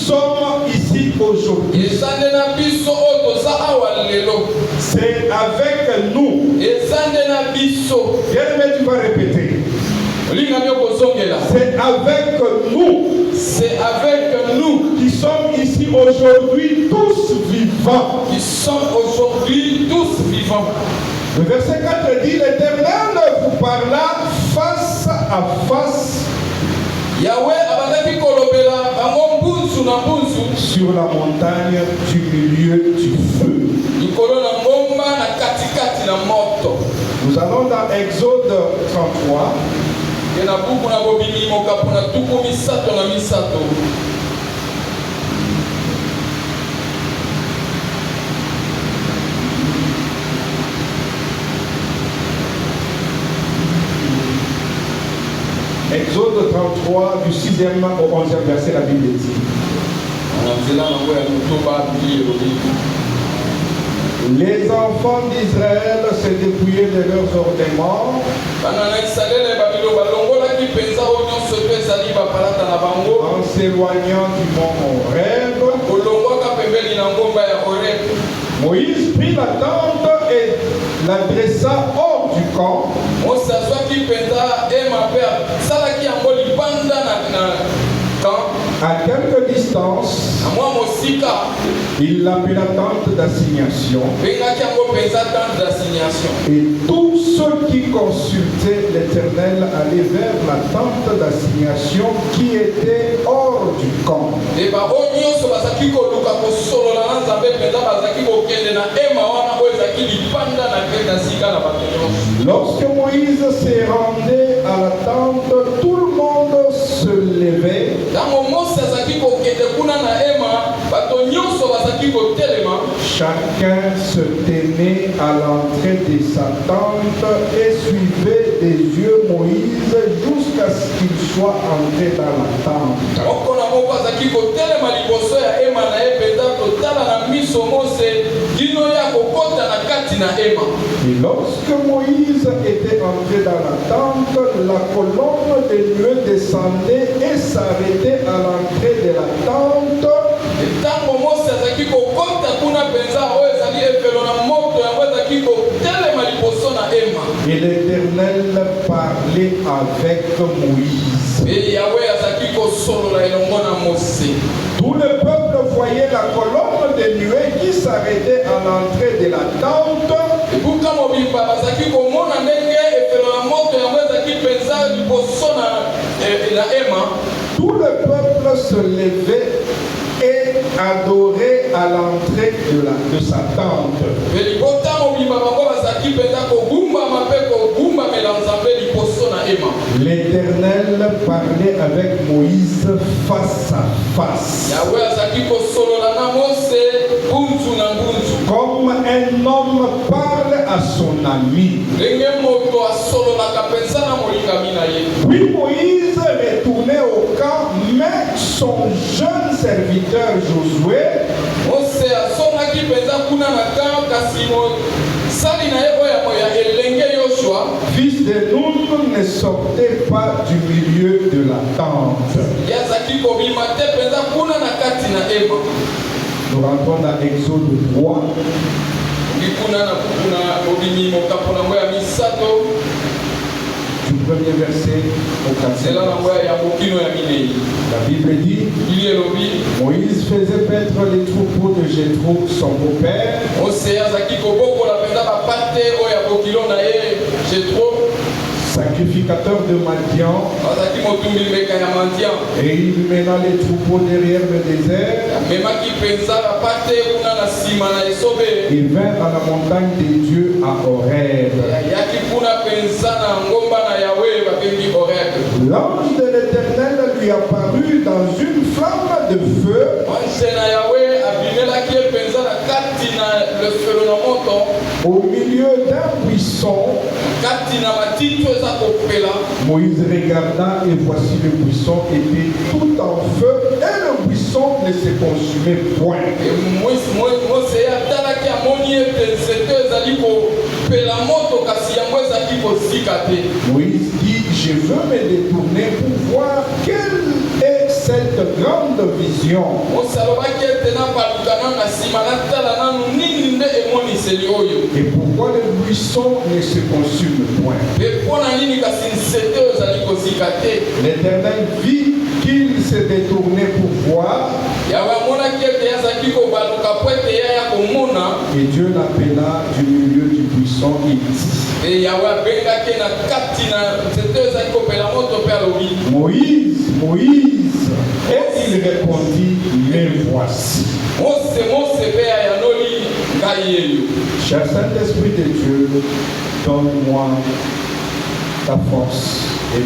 sommes ici aujourd'hui, c'est avec nous. Bien-aimé, tu vas répéter. C'est avec nous qui sommes ici aujourd'hui tous vivants. Le verset 4 dit, l'Éternel vous parla face à face sur la montagne du milieu du feu. Nous allons dans Exode 33. Exode 33, du 6e au 11e verset, la Bible dit. Les enfants d'Israël se dépouillaient de leurs ornements en s'éloignant du mont Horeb. Moïse prit la tente et la dressa hors du camp. À quelque distance, il l'appela tente d'assignation. Et tous ceux qui consultaient l'Éternel allaient vers la tente d'assignation qui était hors du camp. Lorsque Moïse s'est rendu à la tente, tout le monde se levait. Chacun se tenait à l'entrée de sa tente et suivait des yeux Moïse jusqu'à ce qu'il soit entré dans la tente. Et lorsque Moïse était entré dans la tente, la colonne de nuée descendait et s'arrêtait à l'entrée de la tente. Et l'Éternel parlait avec Moïse. Tout le peuple voyait la colonne de nuée qui s'arrêtait à l'entrée de la tente. Tout le peuple se levait et adorait à l'entrée de sa tente. L'Éternel parlait avec Moïse face à face. Comme un homme parle à son ami. Puis Moïse retournait au camp, mais son jeune serviteur Josué, fils de Nun, ne sortait pas du milieu de la tente. Nous rentrons dans Exode 3. Du premier verset au 4e. La Bible dit, Moïse faisait paître les troupeaux de Jéthro, son beau-père, sacrificateur de Madian, et il mena les troupeaux derrière le désert. Il vint à la montagne des dieux à Horeb. L'ange de l'Éternel lui apparut dans une flamme de feu. Au milieu d'un buisson. Moïse regarda et voici le buisson était tout en feu et le buisson ne se consumait point. Moïse dit, je veux me détourner pour voir quelle est cette grande vision. Et pourquoi le buisson ne se consume point? L'Éternel vit qu'il se détournait pour voir. Et Dieu l'appela du milieu du buisson, il dit: Moïse, Moïse. Et il répondit: Me voici. Cher Saint-Esprit de Dieu, donne-moi ta force et